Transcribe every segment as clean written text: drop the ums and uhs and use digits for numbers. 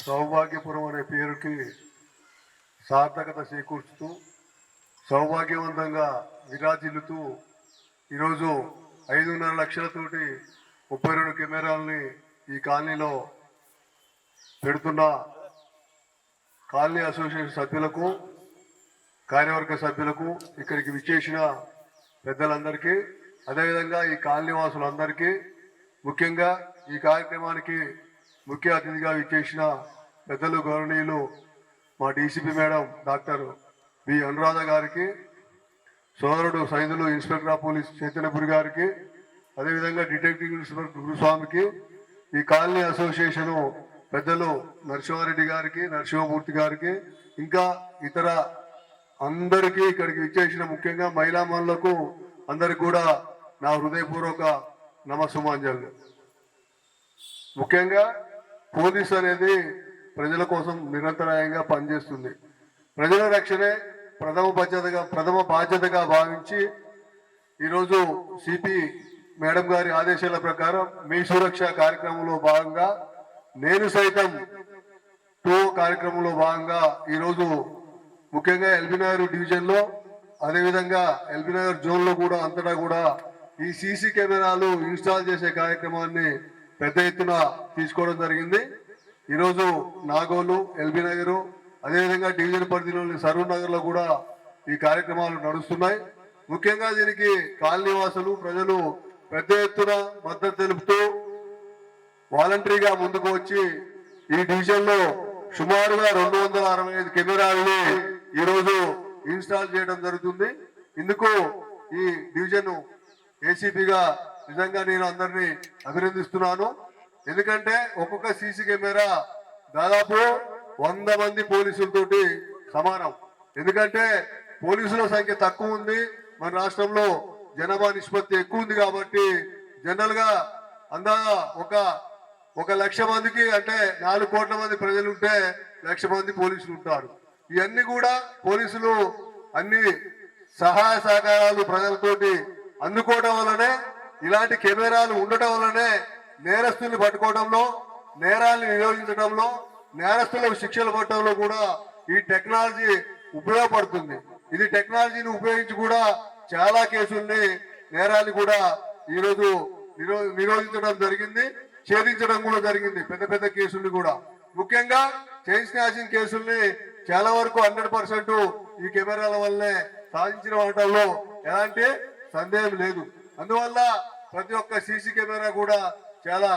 సౌభాగ్యపురం అనే పేరుకి సార్థకత చేకూర్చుతూ సౌభాగ్యవంతంగా విరాజిల్లుతూ ఈరోజు 5.5 లక్షలతోటి 32 కెమెరాలని ఈ కాలనీలో పెడుతున్న కాలనీ అసోసియేషన్ సభ్యులకు, కార్యవర్గ సభ్యులకు, ఇక్కడికి విచ్చేసిన పెద్దలందరికీ, అదేవిధంగా ఈ కాలనీ వాసులందరికీ, ముఖ్యంగా ఈ కార్యక్రమానికి ముఖ్య అతిథిగా విచ్చేసిన పెద్దలు గౌరవనీయులు మా DCP madam doctor B Anuradha గారికి, సోదరుడు Saidulu inspector of police Chaitanyapuri గారికి, అదేవిధంగా డిటెక్టివ్ ఇన్స్పెక్టర్ గురుస్వామికి, ఈ కాలనీ అసోసియేషను పెద్దలు నరసింహారెడ్డి గారికి, నరసింహమూర్తి గారికి, ఇంకా ఇతర అందరికీ ఇక్కడికి విచ్చేసిన ముఖ్యంగా మహిళా మనులకు అందరికి కూడా నా హృదయపూర్వక నమస్సుమాంజలు. ముఖ్యంగా పోలీస్ అనేది ప్రజల కోసం నిరంతరాయంగా పనిచేస్తుంది. ప్రజల రక్షణే ప్రథమ బాధ్యతగా భావించి ఈరోజు సిపి మేడం గారి ఆదేశాల ప్రకారం మీ సురక్ష కార్యక్రమంలో భాగంగా నేను సైతం 2 కార్యక్రమంలో భాగంగా ఈరోజు ముఖ్యంగా ఎల్బీనగర్ డివిజన్లో, అదేవిధంగా ఎల్బీనగర్ జోన్లో కూడా అంతటా కూడా ఈ సీసీ కెమెరాలు ఇన్స్టాల్ చేసే కార్యక్రమాన్ని పెద్ద ఎత్తున తీసుకోవడం జరిగింది. ఈరోజు నాగోలు, ఎల్బీనగర్, అదేవిధంగా డివిజన్ పరిధిలోని సరూర్ నగర్లో కూడా ఈ కార్యక్రమాలు నడుస్తున్నాయి. ముఖ్యంగా దీనికి కాలనీవాసులు, ప్రజలు పెద్ద ఎత్తున మద్దతు తెలుపుతూ వాలంటరీగా ముందుకు వచ్చి ఈ డివిజన్ లో సుమారుగా 265 కెమెరాలని ఈరోజు ఇన్స్టాల్ చేయడం జరుగుతుంది. ఇందుకు ఈ డివిజన్ ఏసీపీగా నిజంగా నేను అందరినీ అభినందిస్తున్నాను. ఎందుకంటే ఒక్కొక్క సీసీ కెమెరా దాదాపు 100 మంది పోలీసులతోటి సమానం. ఎందుకంటే పోలీసుల సంఖ్య తక్కువ ఉంది, మన రాష్ట్రంలో జనాభా నిష్పత్తి ఎక్కువ ఉంది కాబట్టి జనరల్ గా అందాగా ఒక 1,00,000 మందికి అంటే 4 కోట్ల మంది ప్రజలు ఉంటే 1,00,000 మంది పోలీసులు ఉంటారు. ఇవన్నీ కూడా పోలీసులు అన్ని సహాయ సహకారాలు ప్రజలతోటి అందుకోవడం వల్లనే, ఇలాంటి కెమెరాలు ఉండటం వల్లనే నేరస్తుల్ని పట్టుకోవడంలో, నేరాల్ని నిరోధించడంలో, నేరస్తులకు శిక్షలు పట్టడంలో కూడా ఈ టెక్నాలజీ ఉపయోగపడుతుంది. ఇది టెక్నాలజీని ఉపయోగించి కూడా చాలా కేసుల్ని, నేరాలు కూడా ఈరోజు నిరోధించడం జరిగింది, ఛేదించడం కూడా జరిగింది. పెద్ద పెద్ద కేసుల్ని కూడా, ముఖ్యంగా చైన్ స్నాచింగ్ కేసుల్ని చాలా వరకు 100% ఈ కెమెరాల వల్లనే సాధించిన వాటిల్లో ఎలాంటి సందేహం లేదు. అందువల్ల ప్రతి ఒక్క సీసీ కెమెరా కూడా చాలా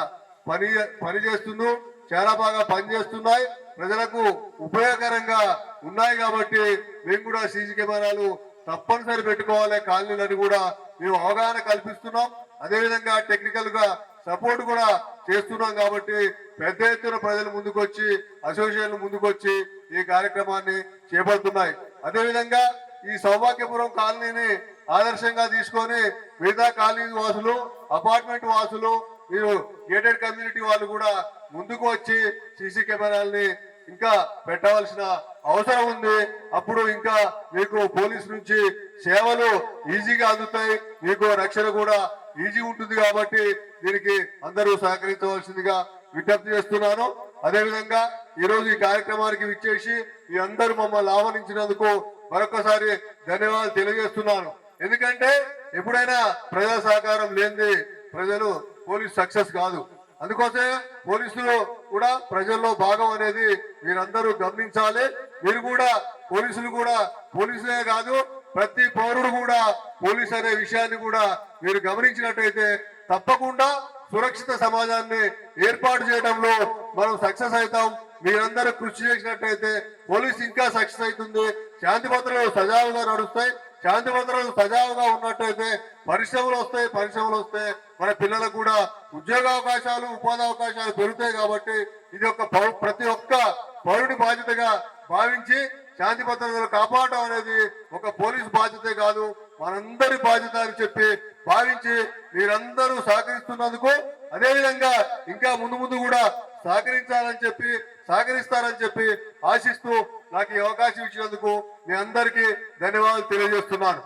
పని చేస్తుంది, చాలా బాగా పనిచేస్తున్నాయి, ప్రజలకు ఉపయోగకరంగా ఉన్నాయి. కాబట్టి మేము కూడా సీసీ కెమెరాలు తప్పనిసరి పెట్టుకోవాలి కాలనీలని కూడా మేము అవగాహన కల్పిస్తున్నాం. అదేవిధంగా టెక్నికల్ గా సపోర్ట్ కూడా చేస్తున్నాం. కాబట్టి పెద్ద ఎత్తున ప్రజలు ముందుకొచ్చి, అసోసియేషన్లు ముందుకొచ్చి ఈ కార్యక్రమాన్ని చేపడుతున్నాయి. అదేవిధంగా ఈ సౌభాగ్యపురం కాలనీని ఆదర్శంగా తీసుకొని మిగతా కాలనీ వాసులు, అపార్ట్మెంట్ వాసులు, మీరు గేటెడ్ కమ్యూనిటీ వాళ్ళు కూడా ముందుకు వచ్చి సీసీ కెమెరాలని ఇంకా పెట్టవలసిన అవసరం ఉంది. అప్పుడు ఇంకా మీకు పోలీస్ నుంచి సేవలు ఈజీగా అందుతాయి, మీకు రక్షణ కూడా ఈజీ ఉంటుంది. కాబట్టి దీనికి అందరూ సహకరించవలసిందిగా విజ్ఞప్తి చేస్తున్నాను. అదేవిధంగా ఈరోజు ఈ కార్యక్రమానికి విచ్చేసి మీ అందరూ మమ్మల్ని ఆహ్వానించినందుకు మరొకసారి ధన్యవాదాలు తెలియజేస్తున్నాను. ఎందుకంటే ఎప్పుడైనా ప్రజా సహకారం లేనిది పోలీస్ సక్సెస్ కాదు. అందుకోసమే పోలీసులు కూడా ప్రజల్లో భాగం అనేది మీరందరూ గమనించాలి. మీరు కూడా పోలీసులే కాదు, ప్రతి పౌరుడు కూడా పోలీస్ అనే విషయాన్ని కూడా మీరు గమనించినట్టయితే తప్పకుండా సురక్షిత సమాజాన్ని ఏర్పాటు చేయడంలో మనం సక్సెస్ అవుతాం. మీరందరూ కృషి చేసినట్టయితే పోలీస్ ఇంకా సక్సెస్ అవుతుంది. శాంతి భద్రతలు సజావుగా నడుస్తాయి. శాంతి భద్రతలు సజావుగా ఉన్నట్టయితే పరిశ్రమలు వస్తే మన పిల్లలకు కూడా ఉద్యోగ అవకాశాలు, ఉపాధి అవకాశాలు పెరుగుతాయి. కాబట్టి ఇది ప్రతి ఒక్క పౌరుడి బాధ్యతగా భావించి శాంతి భద్రతలు కాపాడటం అనేది ఒక పోలీస్ బాధ్యతే కాదు, మనందరి బాధ్యత అని చెప్పి భావించి మీరందరూ సహకరిస్తున్నందుకు, అదేవిధంగా ఇంకా ముందు కూడా సహకరిస్తారని చెప్పి ఆశిస్తూ నాకు ఈ అవకాశం ఇచ్చినందుకు మీ అందరికీ ధన్యవాదాలు తెలియజేస్తున్నాను.